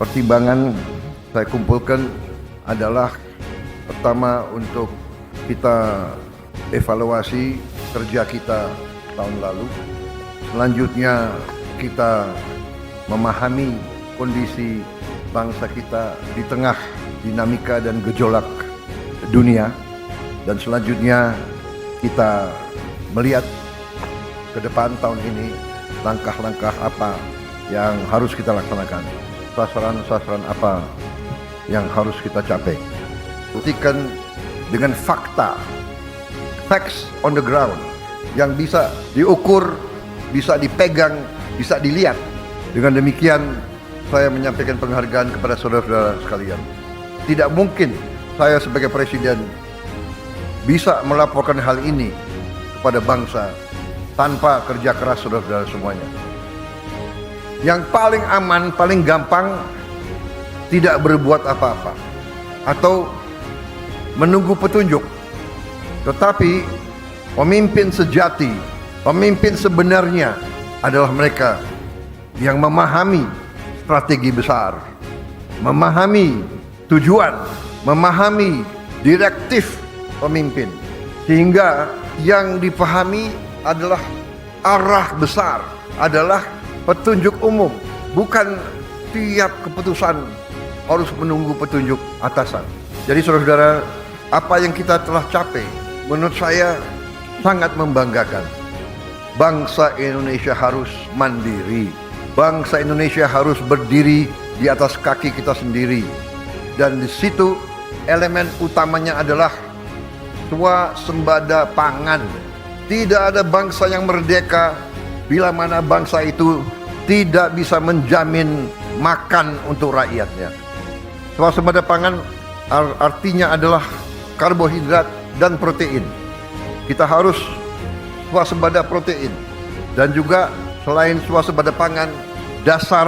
pertimbangan saya kumpulkan adalah pertama untuk kita evaluasi kerja kita tahun lalu. Selanjutnya kita memahami kondisi bangsa kita di tengah dinamika dan gejolak dunia. Dan selanjutnya kita melihat ke depan tahun ini langkah-langkah apa yang harus kita laksanakan, sasaran-sasaran apa yang harus kita capai. Buktikan dengan fakta, facts on the ground yang bisa diukur, bisa dipegang, bisa dilihat. Dengan demikian saya menyampaikan penghargaan kepada saudara-saudara sekalian. Tidak mungkin saya sebagai presiden bisa melaporkan hal ini kepada bangsa tanpa kerja keras saudara-saudara semuanya. Yang paling aman, paling gampang tidak berbuat apa-apa atau menunggu petunjuk. Tetapi pemimpin sejati, pemimpin sebenarnya adalah mereka yang memahami strategi besar, memahami tujuan, memahami direktif pemimpin, sehingga yang dipahami adalah arah besar, adalah petunjuk umum, bukan tiap keputusan harus menunggu petunjuk atasan. Jadi saudara-saudara, apa yang kita telah capai menurut saya sangat membanggakan. Bangsa Indonesia harus mandiri. Bangsa Indonesia harus berdiri di atas kaki kita sendiri. Dan di situ elemen utamanya adalah swasembada pangan. Tidak ada bangsa yang merdeka bila mana bangsa itu tidak bisa menjamin makan untuk rakyatnya. Swasembada pangan artinya adalah karbohidrat dan protein. Kita harus swasembada protein. Dan juga selain swasembada pangan, dasar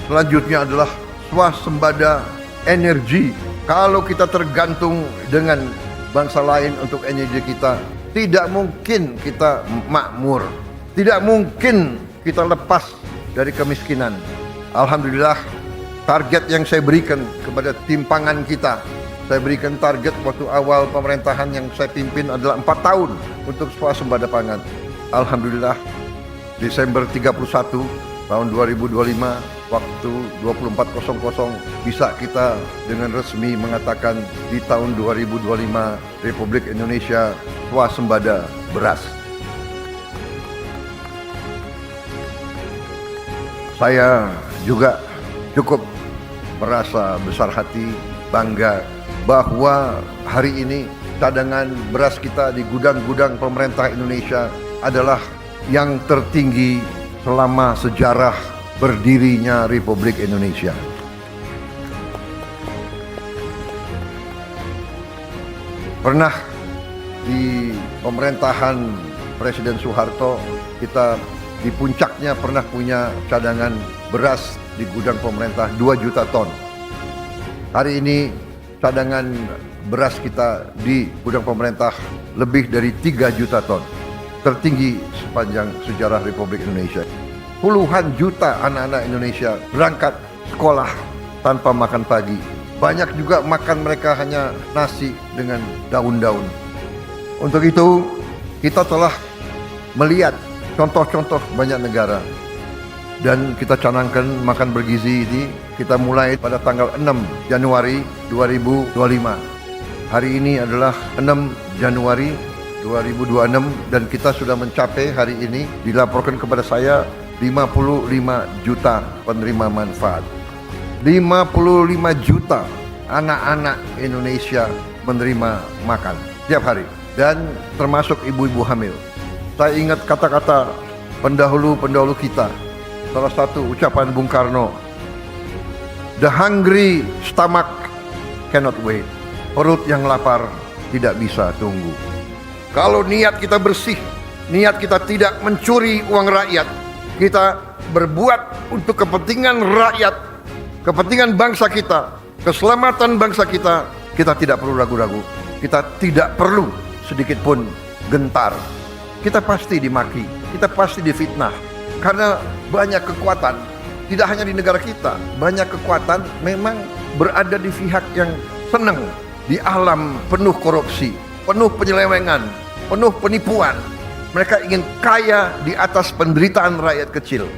selanjutnya adalah swasembada energi. Kalau kita tergantung dengan bangsa lain untuk energi kita, tidak mungkin kita makmur. Tidak mungkin kita lepas dari kemiskinan. Alhamdulillah, target yang saya berikan kepada tim pangan kita, saya berikan target waktu awal pemerintahan yang saya pimpin adalah 4 tahun untuk swasembada pangan. Alhamdulillah, Desember 31 tahun 2025 waktu 24.00 bisa kita dengan resmi mengatakan di tahun 2025 Republik Indonesia swasembada beras. Saya juga cukup merasa besar hati, bangga bahwa hari ini cadangan beras kita di gudang-gudang pemerintah Indonesia adalah yang tertinggi selama sejarah berdirinya Republik Indonesia. Pernah di pemerintahan Presiden Soeharto, kita di puncaknya pernah punya cadangan beras di gudang pemerintah 2 juta ton. Hari ini cadangan beras kita di gudang pemerintah lebih dari 3 juta ton. Tertinggi sepanjang sejarah Republik Indonesia. Puluhan juta anak-anak Indonesia berangkat sekolah tanpa makan pagi. Banyak juga makan mereka hanya nasi dengan daun-daun. Untuk itu kita telah melihat contoh-contoh banyak negara. Dan kita canangkan makan bergizi ini kita mulai pada tanggal 6 Januari 2025. Hari ini adalah 6 Januari 2026 dan kita sudah mencapai hari ini dilaporkan kepada saya 55 juta penerima manfaat. 55 juta anak-anak Indonesia menerima makan tiap hari dan termasuk ibu-ibu hamil. Saya ingat kata-kata pendahulu-pendahulu kita. Salah satu ucapan Bung Karno, "The hungry stomach cannot wait." Perut yang lapar tidak bisa tunggu. Kalau niat kita bersih, niat kita tidak mencuri uang rakyat, kita berbuat untuk kepentingan rakyat, kepentingan bangsa kita, keselamatan bangsa kita, kita tidak perlu ragu-ragu. Kita tidak perlu sedikit pun gentar. Kita pasti dimaki, kita pasti difitnah. Karena banyak kekuatan tidak hanya di negara kita, banyak kekuatan memang berada di pihak yang senang di alam penuh korupsi, penuh penyelewengan, penuh penipuan. Mereka ingin kaya di atas penderitaan rakyat kecil.